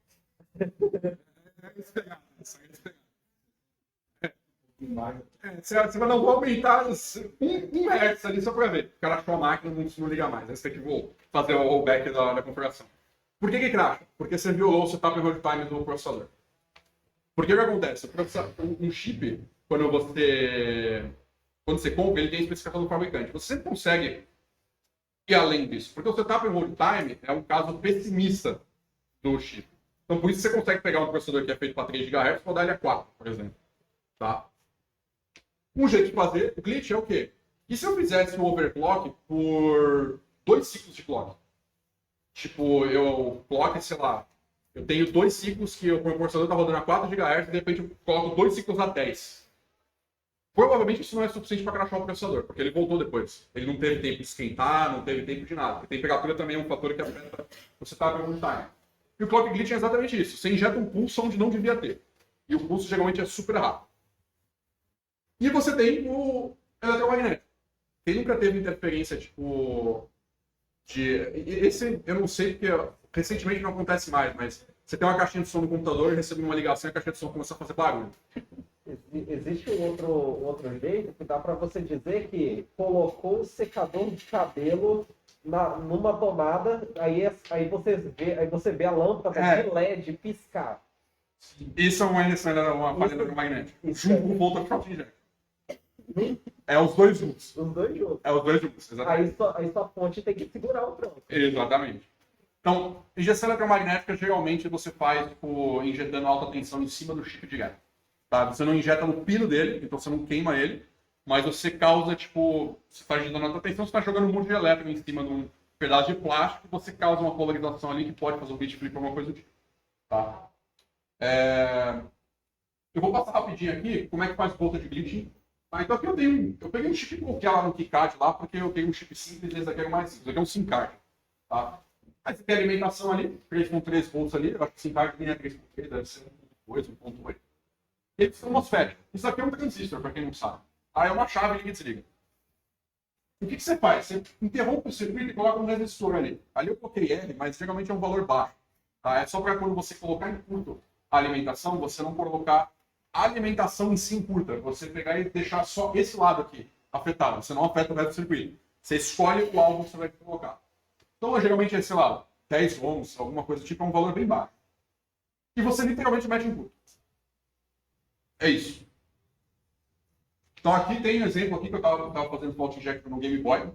Você vai não vou aumentar um Hz ali só para ver. O cara achou a máquina não liga mais. Aí você tem que fazer o rollback da configuração. Por que crasha? Porque você violou o setup e hold time do processador. Porque o que acontece? Um chip, quando você compra, ele tem a especificação do fabricante. Você sempre consegue ir além disso. Porque o setup e hold time é um caso pessimista do chip. Então por isso você consegue pegar um processador que é feito para 3 GHz e rodar ele a 4, por exemplo. Tá? Um jeito de fazer o glitch é o quê? E se eu fizesse o overclock por 2 ciclos de clock? Tipo, eu clock, sei lá, eu tenho 2 ciclos que o processador está rodando a 4 GHz e de repente eu coloco 2 ciclos a 10. Provavelmente isso não é suficiente para crashar o processador, porque ele voltou depois. Ele não teve tempo de esquentar, não teve tempo de nada. Porque temperatura também é um fator que afeta o setup e hold time. E o clock glitch é exatamente isso. Você injeta um pulso onde não devia ter. E o pulso geralmente é super rápido. E você tem o eletromagnético. Quem nunca teve interferência, tipo, esse eu não sei porque recentemente não acontece mais, mas você tem uma caixinha de som no computador e recebe uma ligação e a caixinha de som começa a fazer barulho. Existe outro jeito que dá para você dizer que colocou o secador de cabelo numa tomada, aí você vê a lâmpada de LED piscar. Isso é uma injeção, uma falha eletromagnética. Junto com o volta de Fault Injection. É os dois juntos. Os dois juntos. É os dois juntos, exatamente. Aí sua fonte tem que segurar o tronco. Exatamente. Então, injeção eletromagnética, geralmente você faz tipo, injetando alta tensão em cima do chip direto. Tá? Você não injeta no pino dele, então você não queima ele, mas você causa, tipo, você está injetando alta tensão, você está jogando um monte de elétron em cima de um pedaço de plástico, você causa uma polarização ali que pode fazer um bit flip ou alguma coisa do tipo. Tá? Eu vou passar rapidinho aqui como é que faz volta de glitching. Tá? Então aqui eu peguei um chip qualquer lá no KiCad lá, porque eu tenho um chip simples e esse aqui é o mais simples. Esse aqui é um SIM card. Tá? Aí você tem a alimentação ali, 3.3 volts ali, eu acho que o SIM card nem é 3.3, deve ser 1.2, 1.8. E esse é um MOSFET. Isso aqui é um transistor, para quem não sabe. Aí é uma chave liga e desliga. O que você faz? Você interrompe o circuito e coloca um resistor ali. Ali eu coloquei R, mas geralmente é um valor baixo. Tá? É só para quando você colocar em curto a alimentação, você não colocar a alimentação em si em curta. Você pegar e deixar só esse lado aqui afetado. Você não afeta o resto do circuito. Você escolhe o alvo que você vai colocar. Então, geralmente é, sei lá, 10 ohms, alguma coisa do tipo, é um valor bem baixo. E você literalmente mete em curto. É isso. Então aqui tem um exemplo aqui que eu estava fazendo fault injection no Game Boy.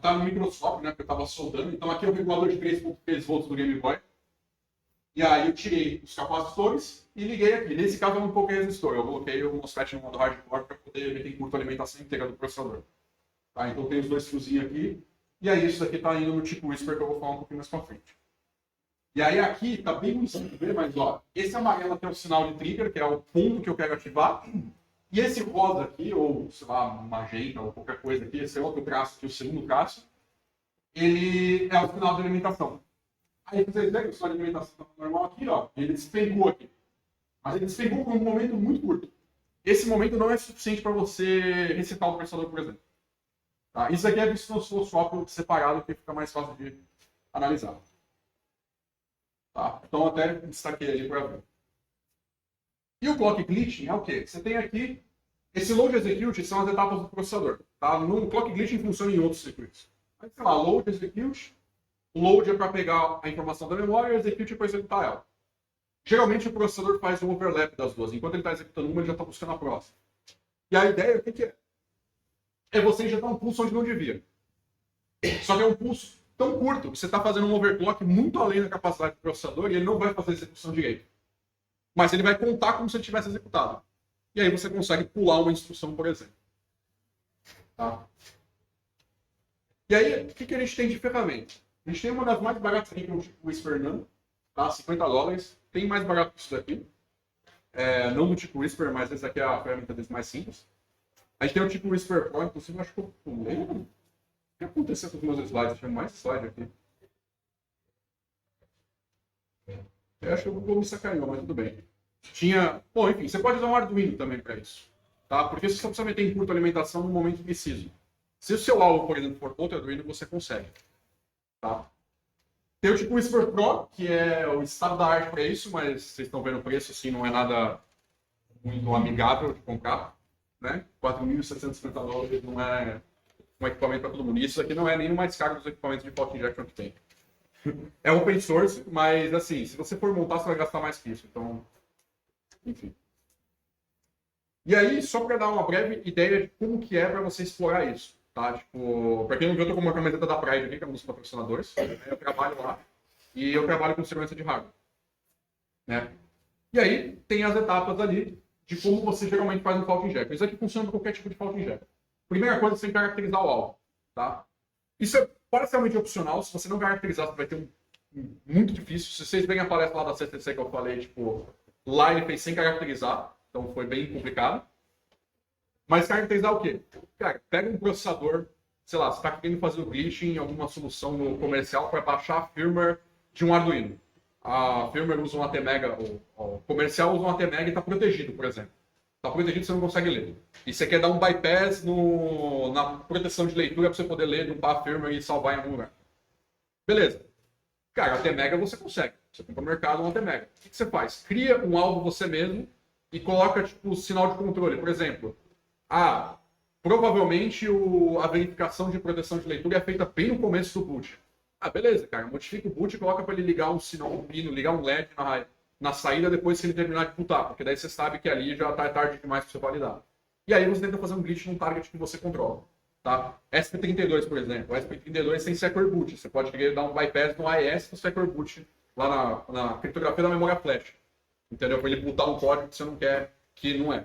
Tá no microscópio, né? Porque eu estava soldando. Então aqui é o regulador de 3.3 volts do Game Boy. E aí eu tirei os capacitores e liguei aqui. Nesse caso eu não coloquei resistor. Eu coloquei o MOSFET no modo hardcore para poder meter em curto a alimentação inteira do processador. Tá? Então tem os dois fiozinhos aqui. E aí isso daqui está indo no tipo Whisper que eu vou falar um pouquinho mais para frente. E aí aqui está bem bonito, ver, mas ó, esse amarelo aqui é o sinal de trigger, que é o ponto que eu quero ativar. E esse rosa aqui, ou sei lá, magenta, ou qualquer coisa aqui, esse outro traço aqui, o segundo traço, ele é o sinal de alimentação. Aí vocês veem que o sinal de alimentação está normal aqui, ó, ele despencou aqui. Mas ele despencou por um momento muito curto. Esse momento não é suficiente para você resetar o processador, por exemplo. Tá? Isso aqui é visto no osciloscópio separado, que fica mais fácil de analisar. Tá? Então até destaquei ali para ver. E o clock glitching é o quê? Você tem aqui, esse load execute são as etapas do processador. Tá? No clock glitching funciona em outros circuitos. Aí, sei lá, load execute, o load é para pegar a informação da memória e o execute é para executar ela. Geralmente o processador faz um overlap das duas. Enquanto ele está executando uma, ele já está buscando a próxima. E a ideia, o que é? É você injetar um pulso onde não devia. Só que é um pulso tão curto que você está fazendo um overclock muito além da capacidade do processador e ele não vai fazer a execução direito. Mas ele vai contar como se ele tivesse executado. E aí você consegue pular uma instrução, por exemplo. Tá? E aí, o que a gente tem de ferramenta? A gente tem uma das mais baratas aqui, que é o tipo Whisper Nano, tá? $50. Tem mais barato que isso daqui. Não do tipo Whisper, mas essa aqui é a ferramenta deles mais simples. A gente tem o tipo Whisper Pro, inclusive eu acho que eu pulei. O que aconteceu com os meus slides? Tinha mais slide aqui. Eu acho que eu vou me sacanear, mas tudo bem. Bom, enfim, você pode usar um Arduino também para isso. Tá? Porque você só precisa meter em curto alimentação no momento preciso. Se o seu alvo, por exemplo, for outro Arduino, você consegue. Tá? Tem o tipo Whisper Pro, que é o estado da arte para isso, mas vocês estão vendo o preço, assim, não é nada muito amigável de comprar. Né? $4.750 não é um equipamento para todo mundo. E isso aqui não é nem o mais caro dos equipamentos de fault injection que tem. É open source, mas assim, se você for montar, você vai gastar mais que isso. Então, enfim. E aí, só para dar uma breve ideia de como que é para você explorar isso. Tá? Tipo, para quem não viu, eu tô com uma camiseta da Pride aqui, que é um dos patrocinadores. Eu trabalho lá e eu trabalho com segurança de hardware. Né? E aí, tem as etapas ali de como você geralmente faz um fault injection. Isso aqui funciona para qualquer tipo de fault injection. Primeira coisa, você tem que caracterizar o alvo. Tá? Isso é parcialmente opcional. Se você não caracterizar, você vai ter muito difícil. Se vocês verem a palestra lá da CTC que eu falei, tipo, lá ele fez sem caracterizar. Então foi bem complicado. Mas caracterizar o quê? Cara, pega um processador, sei lá, você está querendo fazer o glitching em alguma solução no comercial para baixar a firmware de um Arduino. A firmware usa um ATmega, o comercial usa um ATmega e está protegido, por exemplo. Está protegido, você não consegue ler. E você quer dar um bypass na proteção de leitura para você poder ler, limpar a firmware e salvar em algum lugar. Beleza. Cara, ATmega você consegue. Você compra no mercado um ATmega. O que você faz? Cria um alvo você mesmo e coloca tipo, o sinal de controle. Por exemplo, provavelmente a verificação de proteção de leitura é feita bem no começo do boot. Beleza, cara. Modifica o boot e coloca para ele ligar um sinal, um pino, ligar um LED na saída depois que ele terminar de boottar, porque daí você sabe que ali já está tarde demais para você validar. E aí você tenta fazer um glitch num target que você controla. Tá? SP32, por exemplo. O SP32 tem Secure Boot. Você pode querer dar um bypass no AES do Secure Boot lá na criptografia da memória flash. Entendeu? Para ele botar um código que você não quer que não é.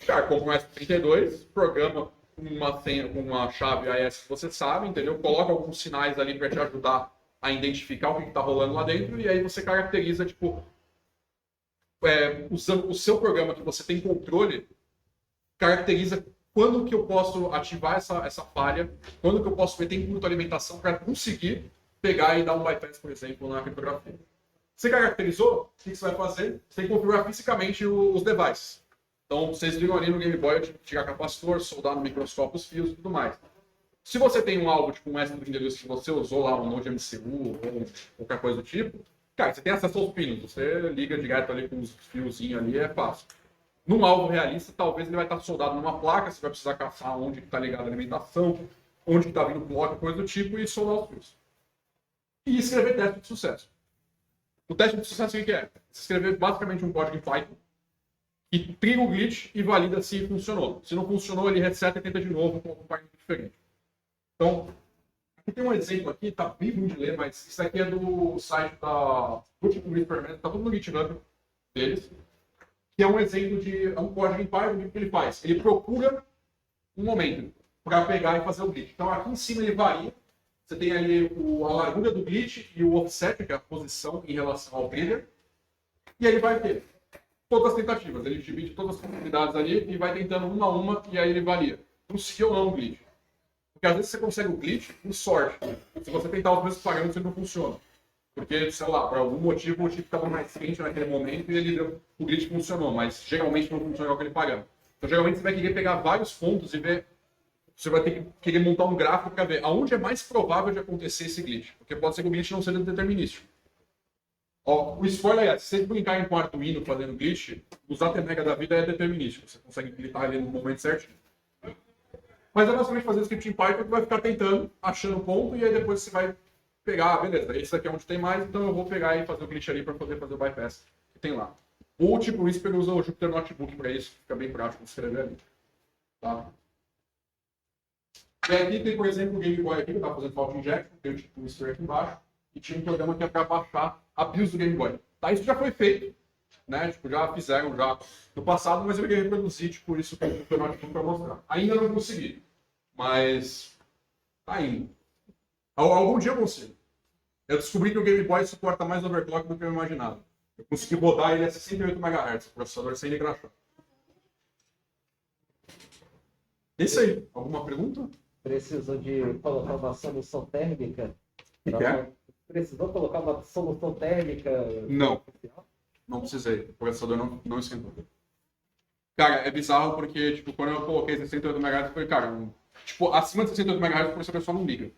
Cara, compra um SP32, programa uma senha com uma chave AES que você sabe, entendeu? Coloca alguns sinais ali para te ajudar a identificar o que está rolando lá dentro e aí você caracteriza, tipo, usando o seu programa que você tem controle, caracteriza quando que eu posso ativar essa falha, quando que eu posso meter em curto alimentação para conseguir pegar e dar um bypass, por exemplo, na criptografia. Você caracterizou, o que você vai fazer? Você tem que configurar fisicamente os devices. Então, vocês viram ali no Game Boy, eu tive que tirar capacitor, soldar no microscópio os fios e tudo mais. Se você tem um algo, tipo um SP32 que você usou lá, um Node MCU ou qualquer coisa do tipo, cara, você tem acesso aos pinos, você liga direto ali com os fiozinhos ali, é fácil. Num alvo realista, talvez ele vai estar soldado numa placa, você vai precisar caçar onde está ligada a alimentação, onde está vindo o bloco, coisa do tipo, e soldar os fios. E escrever teste de sucesso. O teste de sucesso o que é? Você escrever basicamente um código em Python, que triga o glitch e valida se funcionou. Se não funcionou, ele reseta e tenta de novo com um pagamento diferente. Então, aqui tem um exemplo aqui, tá bem ruim de ler, mas isso aqui é do site da Multiple Experiment, tá tudo no GitHub deles, que é um exemplo de um código em Python. O que ele faz? Ele procura um momento para pegar e fazer o glitch. Então, aqui em cima ele varia. Você tem ali a largura do glitch e o offset, que é a posição em relação ao trigger. E ele vai ter todas as tentativas. Ele divide todas as possibilidades ali e vai tentando uma a uma, e aí ele varia. Conseguiu ou não o glitch. Porque às vezes você consegue o glitch por sorte. Se você tentar os mesmos parâmetros, ele não funciona. Porque, sei lá, por algum motivo o chip estava mais quente naquele momento e o glitch funcionou, mas geralmente não funciona com aquele parâmetro. Então, geralmente você vai querer pegar vários pontos e ver. Você vai ter que querer montar um gráfico para ver aonde é mais provável de acontecer esse glitch. Porque pode ser que o glitch não seja determinístico. Ó, o spoiler é, se você brincar em Arduino fazendo glitch, usar Temega da vida é determinístico. Você consegue clicar ali no momento certinho. Mas é basicamente fazer script em Python que vai ficar tentando, achando o ponto, e aí depois você vai pegar, beleza, esse aqui é onde tem mais, então eu vou pegar e fazer o glitch ali para poder fazer o bypass que tem lá. Ou tipo, o Whisper usa o Jupyter Notebook para isso, fica bem prático de escrever ali. Tá? E aqui tem, por exemplo, o Game Boy aqui, que está fazendo fault injection, tem o tipo Whisper aqui embaixo, e tinha um programa que é para baixar a BIOS do Game Boy. Tá? Isso já foi feito, né? Tipo, já fizeram já no passado, mas eu queria reproduzir tipo, isso com o Jupyter Notebook para mostrar. Ainda não consegui, mas tá indo. Algum dia eu consigo. Eu descobri que o Game Boy suporta mais overclock do que eu imaginava. Eu consegui rodar ele a 68 MHz, o processador sem ele crachar. É isso aí. Alguma pergunta? Precisou de colocar uma solução térmica? O que é? Precisou colocar uma solução térmica? Não. Não precisei. O processador não esquentou. Cara, é bizarro porque, tipo, quando eu coloquei 68 MHz, eu falei, cara, tipo, acima de 68 MHz o processador só não liga.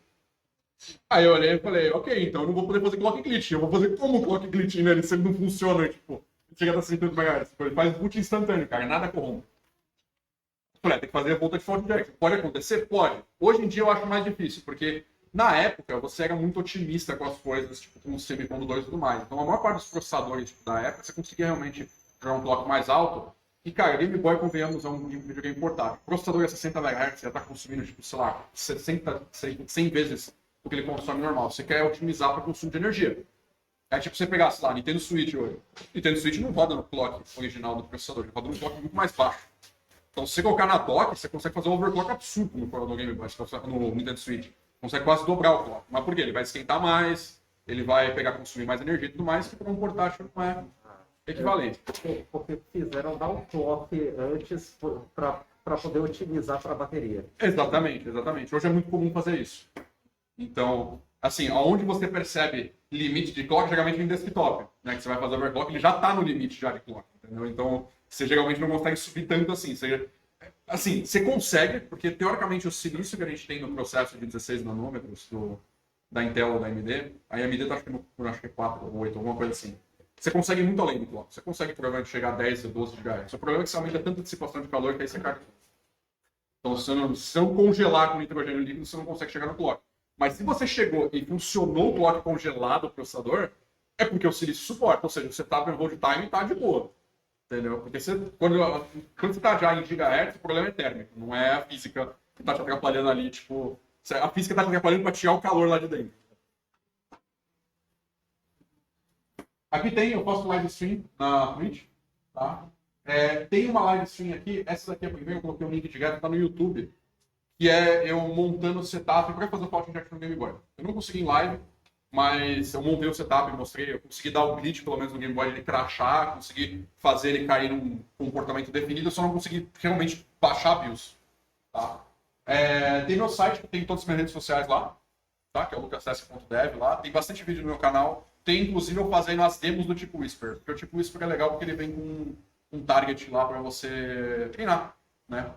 Aí eu olhei e falei, ok, então eu não vou poder fazer clock glitch. Eu vou fazer como clock glitch nele se ele não funciona, tipo, chega a 68 MHz. Ele faz boot instantâneo, cara, nada corrompe. Falei, tem que fazer a volta de fault injection. Pode acontecer? Pode. Hoje em dia eu acho mais difícil, porque na época você era muito otimista com as coisas, tipo, com o semicondutores e tudo mais. Então a maior parte dos processadores tipo, da época, você conseguia realmente jogar um clock mais alto. E, cara, Game Boy, convenhamos, é um videogame portátil. O processador é 60 MHz, já está consumindo, tipo, sei lá, 100 vezes o que ele consome normal. Você quer otimizar para consumo de energia. É tipo você pegar, sei lá, Nintendo Switch hoje. Nintendo Switch não roda no clock original do processador, ele roda no clock muito mais baixo. Então, se você colocar na dock, você consegue fazer um overclock absurdo no Game Boy, no Nintendo Switch. Consegue quase dobrar o clock. Mas por quê? Ele vai esquentar mais, ele vai consumir mais energia e tudo mais, que para um portátil não é equivalente. Porque fizeram dar um clock antes para poder otimizar para a bateria. Exatamente. Hoje é muito comum fazer isso. Então, assim, aonde você percebe limite de clock, geralmente em desktop, né? Que você vai fazer overclock, ele já está no limite já de clock, entendeu? Então, você geralmente não consegue subir tanto assim. Você consegue, porque teoricamente o silício que a gente tem no processo de 16 nanômetros da Intel ou da AMD, a AMD está acho que é 4 ou 8, alguma coisa assim. Você consegue muito além do clock. Você consegue provavelmente chegar a 10 ou 12 GHz. O problema é que você aumenta tanta dissipação de calor que aí você cai. Então, se você não congelar com nitrogênio líquido, você não consegue chegar no clock. Mas se você chegou e funcionou o clock congelado do processador, É porque o silício suporta, ou seja, o setup e o hold time tá de boa. Entendeu? Porque quando você tá já em gigahertz, o problema é térmico, não é a física que tá te atrapalhando ali, tipo... A física tá te atrapalhando pra tirar o calor lá de dentro. Aqui eu posto live stream na Twitch, tá? Tem uma live stream aqui, essa daqui é a primeira, eu coloquei um link direto, tá no YouTube, que é eu montando o setup para fazer o Fault Injection no Game Boy. Eu não consegui em live, mas eu montei o setup, mostrei, eu consegui dar o glitch, pelo menos no Game Boy, ele crashar, consegui fazer ele cair num comportamento definido, eu só não consegui realmente baixar a BIOS, tá? Tem meu site, que tem todas as minhas redes sociais lá, tá? Que é o lucasS.dev lá, tem bastante vídeo no meu canal, tem inclusive eu fazendo as demos do tipo Whisper, porque o tipo Whisper é legal porque ele vem com um target lá para você treinar, né?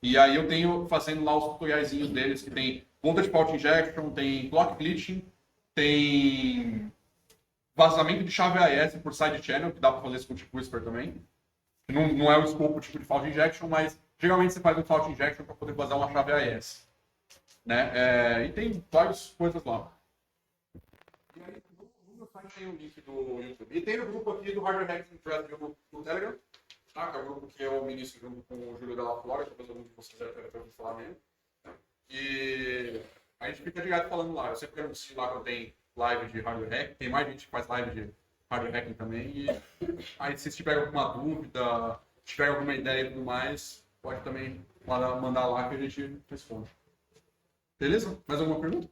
E aí eu tenho fazendo lá os tutoriaizinhos deles, que tem voltage fault injection, tem clock glitching, tem vazamento de chave AES por side channel, que dá para fazer isso com o tipo Whisper também. Não é o escopo tipo de fault injection, mas geralmente você faz um fault injection para poder vazar uma chave AES. Né? E tem várias coisas lá. E aí, no meu site tem o link do YouTube. E tem o grupo aqui do Hardware Hacking Thread no Telegram, tá? Que é o grupo que eu ministro junto com o Júlio Della Flora, talvez algum de vocês já tenha ouvido falar nele. E a gente fica direto falando lá. Eu sempre anuncio lá quando tem live de Hardware Hacking. Tem mais gente que faz live de Hardware Hacking também. E aí, se vocês tiverem alguma dúvida, tiverem alguma ideia e tudo mais, pode também mandar lá que a gente responde. Beleza? Mais alguma pergunta?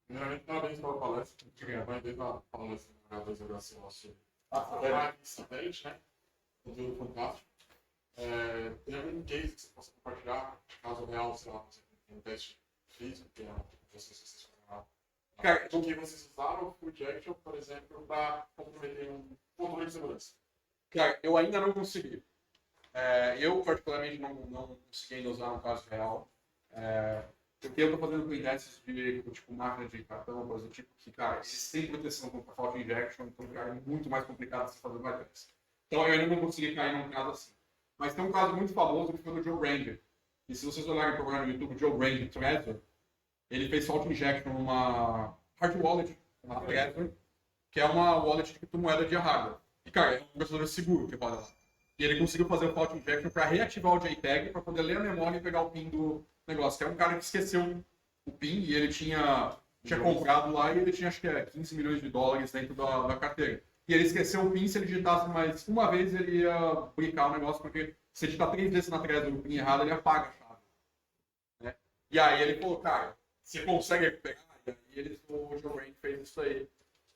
Primeiramente, parabéns pela palestra. Vai ter uma palestra na Realização sobre a incidente, né? Conteúdo fantástico. Tem algum case que você possa compartilhar, caso real, sei lá, um teste físico, que é vocês Cara, então, que vocês usaram o Full Injection, por exemplo, para comprometer um controle de segurança? Cara, eu ainda não consegui. Eu, particularmente, não consegui ainda usar no caso real. Porque eu estou fazendo playtests de tipo máquina de cartão, coisa do tipo, que, cara, eles têm proteção contra fault injection, então, cara, é muito mais complicado de se fazer playtests. Então, eu ainda não consegui cair num caso assim. Mas tem um caso muito famoso que foi do Joe Ranger. E se vocês olharem o programa no YouTube, Joe Ranger Trezor, ele fez fault injection numa hard wallet, uma Trezor, que é uma wallet de criptomoeda de hardware. E, cara, é um processador seguro que roda lá. E ele conseguiu fazer o fault injection para reativar o JTAG, para poder ler a memória e pegar o PIN do negócio. Que é um cara que esqueceu o PIN e ele tinha comprado lá e ele tinha, acho que 15 milhões de dólares dentro da carteira. E ele esqueceu o PIN, se ele digitasse mais uma vez, ele ia brincar o negócio, porque se digitar 3 vezes na thread do PIN errado, ele apaga a chave. Né? E aí ele falou, cara, você consegue recuperar? E aí o Joe Rank fez isso aí,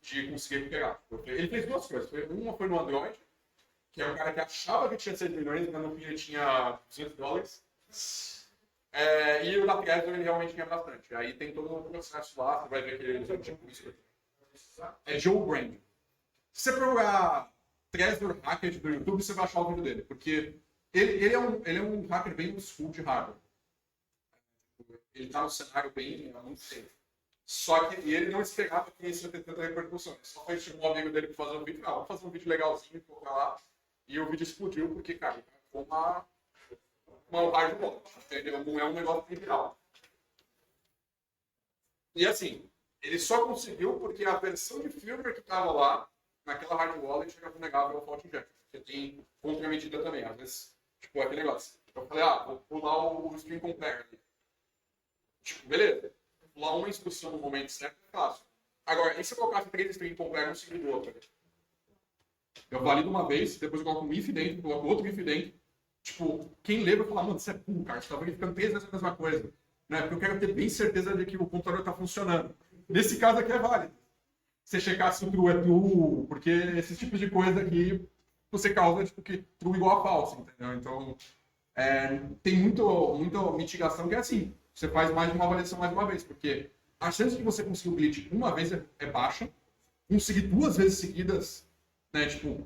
de conseguir recuperar. Ele fez duas coisas. Uma foi no Android, que é um cara que achava que tinha 6 milhões, mas no fim ele tinha 200 dólares. E o da Trezor ele realmente tinha bastante. Aí tem todo o processo lá, você vai ver que ele tipo isso aqui. É Joe Brand. Se você procurar Trezor Hacker do YouTube, você vai achar o vídeo dele. Porque ele é um hacker bem old school de hardware. Ele tá no cenário bem há muito tempo. Só que ele não esperava que isso ia ter tanta repercussão. Ele só foi chamar um amigo dele para fazer um vídeo. Vamos fazer um vídeo legalzinho, colocar lá. E o vídeo explodiu porque, cara, foi uma hard wallet, entendeu? Não é um negócio trivial. E assim, ele só conseguiu porque a versão de firmware que estava lá, naquela hard wallet, era vulnerável ao fault injection. Porque tem contramedida também. Às vezes, tipo, aquele negócio. Eu falei, vou pular o string compare aqui. Tipo, beleza. Pular uma instrução no momento certo é fácil. Agora, e se eu colocasse 3 string compare um segundo do outro? Eu valido uma vez, depois eu coloco um if dentro, coloco outro if dentro. Tipo, quem lê vai falar, mano, isso é burro, cara, você tá verificando 3 vezes a mesma coisa. Né? Porque eu quero ter bem certeza de que o computador tá funcionando. Nesse caso aqui é válido. Você checar se o true é true, porque esses tipos de coisa aqui você causa tipo, que true igual a falso, entendeu? Então, tem muita mitigação que é assim. Você faz mais de uma avaliação mais uma vez, porque a chance de você conseguir o glitch uma vez é baixa, conseguir 2 vezes seguidas, né, tipo,